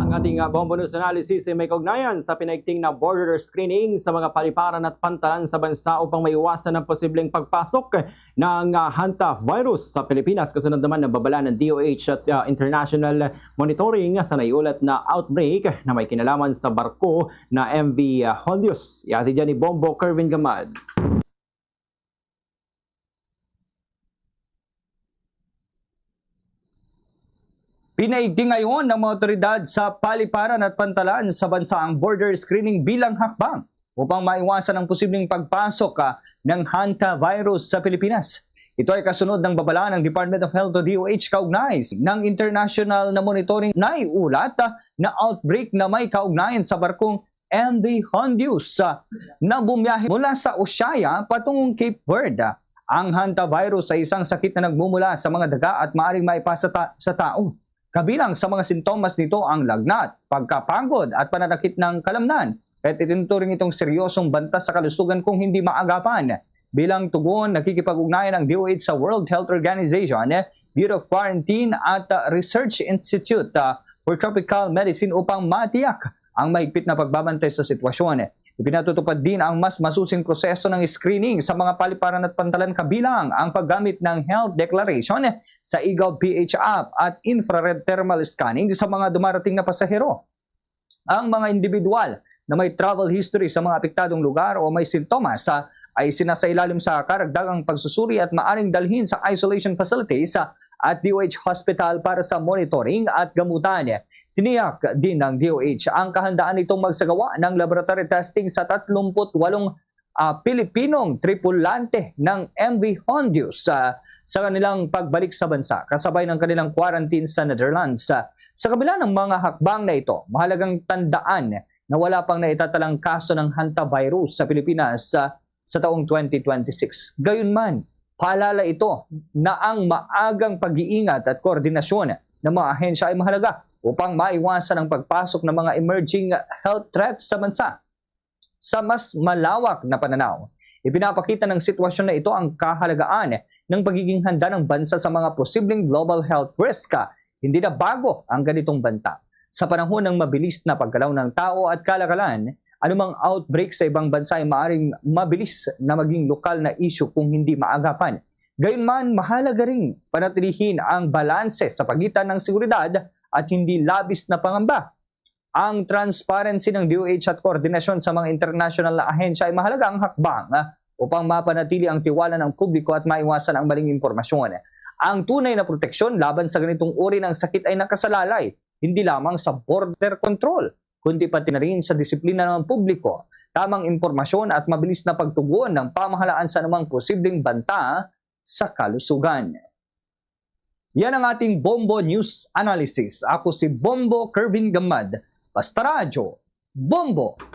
Ang ating Bombo News analysis ay may kaugnayan sa pinaigting na border screening sa mga paliparan at pantalan sa bansa upang maiwasan ang posibleng pagpasok ng hantavirus sa Pilipinas. Kasunod naman ng babala ng DOH at international monitoring sa naiulat na outbreak na may kinalaman sa barko na MV Hondius. Yati dyan ni Bombo Kervin Gamad. Pinaigting ngayon ng mga otoridad sa paliparan at pantalan sa bansa ang border screening bilang hakbang upang maiwasan ang posibleng pagpasok ng hantavirus sa Pilipinas. Ito ay kasunod ng babala ng Department of Health o DOH kaugnay ng international na monitoring na iulat na outbreak na may kaugnayan sa barkong MV Hondius na bumiyahe mula sa Ushuaia patungong Cape Verde. Ang hantavirus ay isang sakit na nagmumula sa mga daga at maaaring maipasa sa tao. Kabilang sa mga sintomas nito ang lagnat, pagkapagod at pananakit ng kalamnan. At itinuturing itong seryosong banta sa kalusugan kung hindi maagapan. Bilang tugon, nakikipag-ugnayan ang DOH sa World Health Organization, Bureau of Quarantine at Research Institute for Tropical Medicine upang matiyak ang mahigpit na pagbabantay sa sitwasyon. Ipinatutupad din ang mas masusing proseso ng screening sa mga paliparan at pantalan kabilang ang paggamit ng health declaration sa eGov-PH app at infrared thermal scanning sa mga dumarating na pasahero. Ang mga individual na may travel history sa mga apektadong lugar o may sintomas ay sinasailalim sa karagdagang pagsusuri at maaring dalhin sa isolation facilities at DOH hospital para sa monitoring at gamutan. Tiniyak din ng DOH ang kahandaan nitong magsagawa ng laboratory testing sa 38 Pilipinong tripulante ng MV Hondius sa kanilang pagbalik sa bansa, kasabay ng kanilang quarantine sa Netherlands. Sa kabila ng mga hakbang na ito, mahalagang tandaan na wala pang naitatalang kaso ng hantavirus sa Pilipinas sa taong 2026. Gayunman, paalala ito na ang maagang pag-iingat at koordinasyon ng mga ahensya ay mahalaga upang maiwasan ang pagpasok ng mga emerging health threats sa bansa. Sa mas malawak na pananaw, ipinapakita ng sitwasyon na ito ang kahalagaan ng pagiging handa ng bansa sa mga posibleng global health risk. Hindi na bago ang ganitong banta. Sa panahon ng mabilis na paggalaw ng tao at kalakalan, anumang outbreak sa ibang bansa ay maaaring mabilis na maging lokal na issue kung hindi maagapan. Gayunman, mahalaga ring panatilihin ang balanse sa pagitan ng seguridad at hindi labis na pangamba. Ang transparency ng DOH at koordinasyon sa mga international na ahensya ay mahalagang hakbang upang mapanatili ang tiwala ng publiko at maiwasan ang maling impormasyon. Ang tunay na proteksyon laban sa ganitong uri ng sakit ay nakasalalay, hindi lamang sa border control, kundi pati na rin sa disiplina ng publiko, tamang impormasyon at mabilis na pagtugon ng pamahalaan sa anumang posibleng banta sa kalusugan. Yan ang ating Bombo News Analysis. Ako si Bombo Kervin Gamad. Basta Radyo, Bombo!